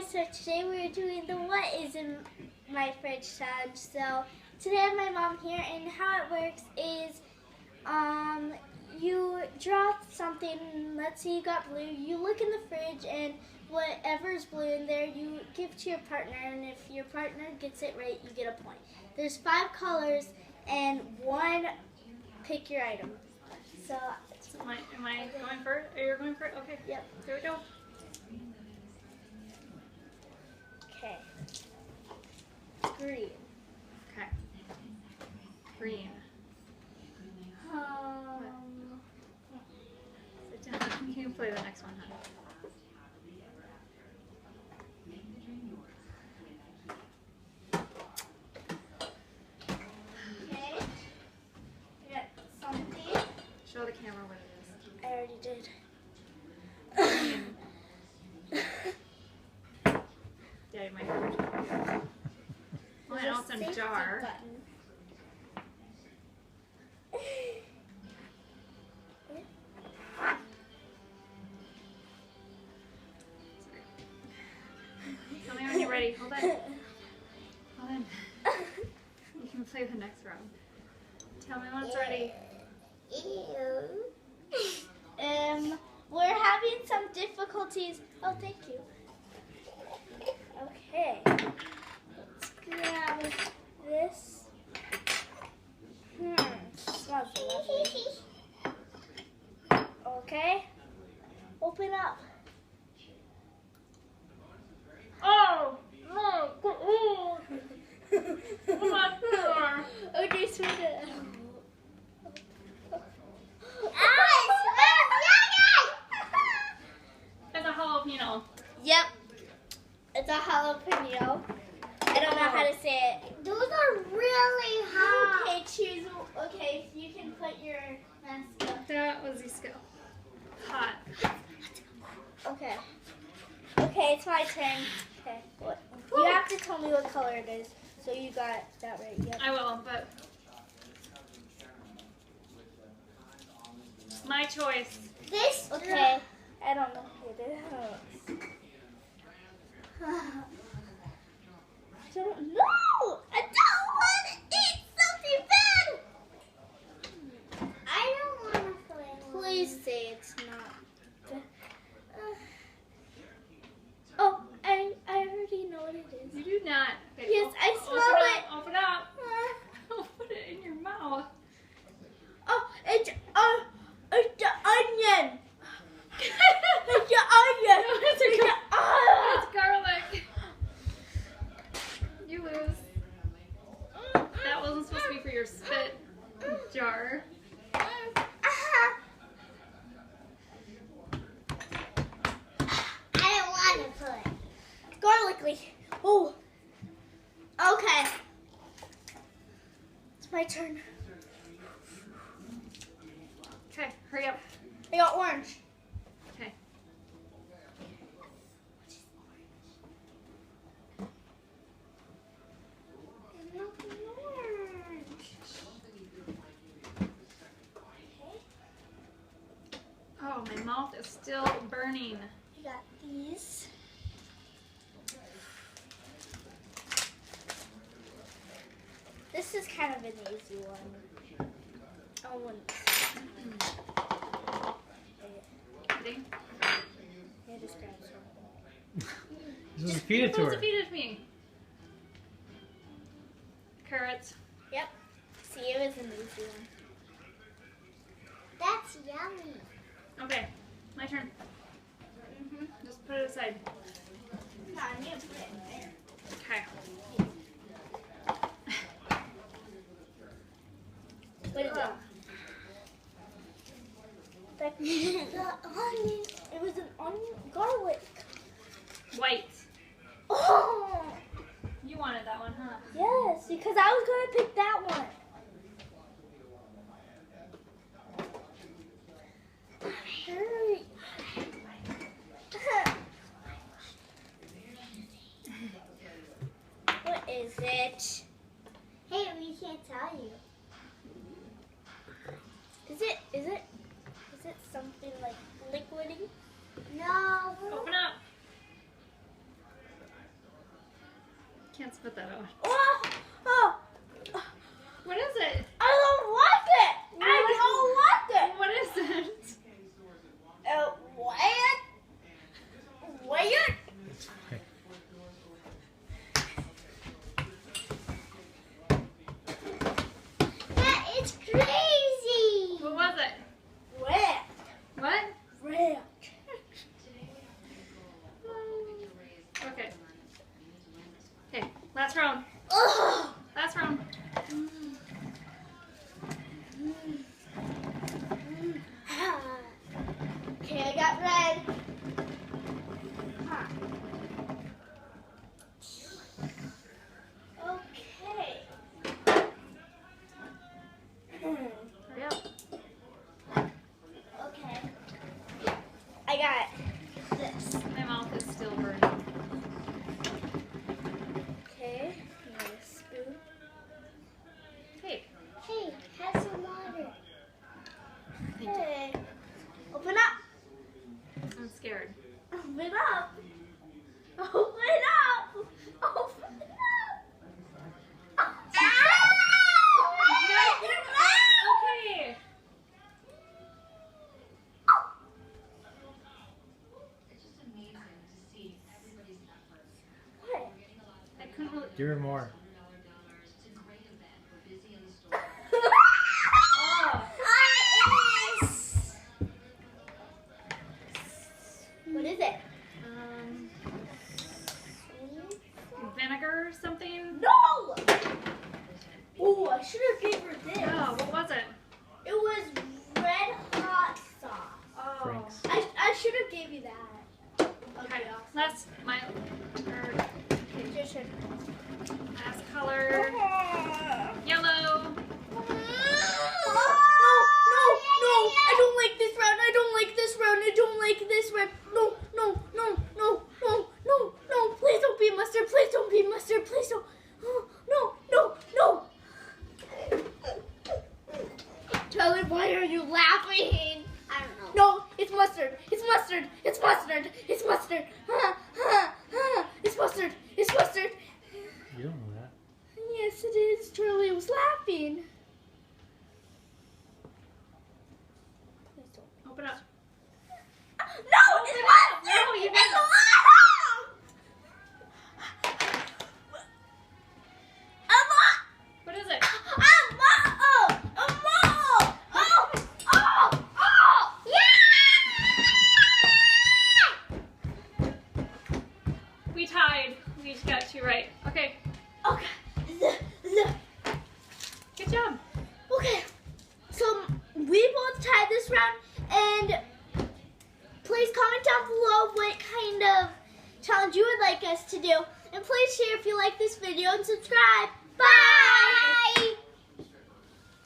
so today we're doing the what is in my fridge challenge. So today I have my mom here, and how it works is you draw something. Let's say you got blue. You look in the fridge, and whatever's blue in there you give to your partner, and if your partner gets it right you get a point. There's 5 colors and 1 pick your item. So am I going for it? Are you going for it? Okay. Yep. Here we go. Okay. Green. Okay. Green. Sit down. You can play the next one, huh? Okay. I got something. Show the camera what it is. I already did. Yeah, you might have. Oh, and also a jar. Tell me when you're ready. Hold on. Hold on. You can play the next round. Tell me when it's ready. We're having some difficulties. Oh, thank you. Okay. Let's grab this. Smells lovely. Okay. Open up. Oh! No! Come on, more. Okay, sweet it. It's a jalapeno. Yep. It's a jalapeno. I don't know how to say it. Those are really hot. Okay, choose. Okay, you can put your mask on. That was Isco. Hot. Okay. Okay, it's my turn. Okay. What? You have to tell me what color it is. So you got that right. Yep. I will, but my choice. This. Okay. I don't know who it is. I don't know. I don't want to eat something bad. I don't want to play. Please say it's not. Oh, I already know what it is. You do not. Okay, Yes, I smell it. Open up. Don't put it in your mouth. Oh, it's the onion. It's the onion. It's garlic. You lose. That wasn't supposed to be for your spit jar. I don't want to put garlicly. Oh. Okay. It's my turn. Okay, hurry up. I got orange. Okay. Oh, my mouth is still burning. I got these. This is kind of an easy one. Oh, one. Ready? Yeah, just grab some. Just feed it to her. Feed it to me. Carrots. Yep. See, it was an easy one. That's yummy. Okay, my turn. Just put it aside. No, I need to put it in there. Okay. What is it? The onion. It was an onion garlic. White. Oh! You wanted that one, huh? Yes, because I was going to pick that one. Hurry. What is it? Hey, we can't tell you. Is it something like liquidy? No. Open up. Can't spit that out. Oh, oh. What is it? I don't like it. I don't like it. What is it? Weird. Weird. It's okay. That is crazy. What was it? Red. What? Red. Okay. Okay, last round. Ugh. Last round. Okay, I got red. Okay. Hurry up. Okay. I got this. My mouth is still burning. Okay. Need a spoon. Hey. Hey, have some water. Thank you. Hey. Open up. I'm scared. Open up. Open up. Open up. Okay. What? I couldn't really. Give her more. What is it? Vinegar or something? No! Oh, I should have gave her this. Oh, what was it? It was red hot sauce. Oh. Frank's. I should have gave you that. Okay, last Your turn. last color. Yellow. No, I don't like this round. I don't like this round. I don't like this round. No. Please don't be mustard. Please don't be mustard. Please don't. No. Charlie, why are you laughing? I don't know. No, it's mustard. It's mustard. It's mustard. It's mustard. It's mustard. It's mustard. You don't know that. Yes, it is. Charlie was laughing. Please don't. Open up. No, it's mustard. No, you it's didn't. mustard. What is it? We tied. We each got 2 right. Okay. Okay. Good job. Okay. So we both tied this round, and please comment down below what kind of challenge you would like us to do. And please share if you like this video and subscribe. Bye!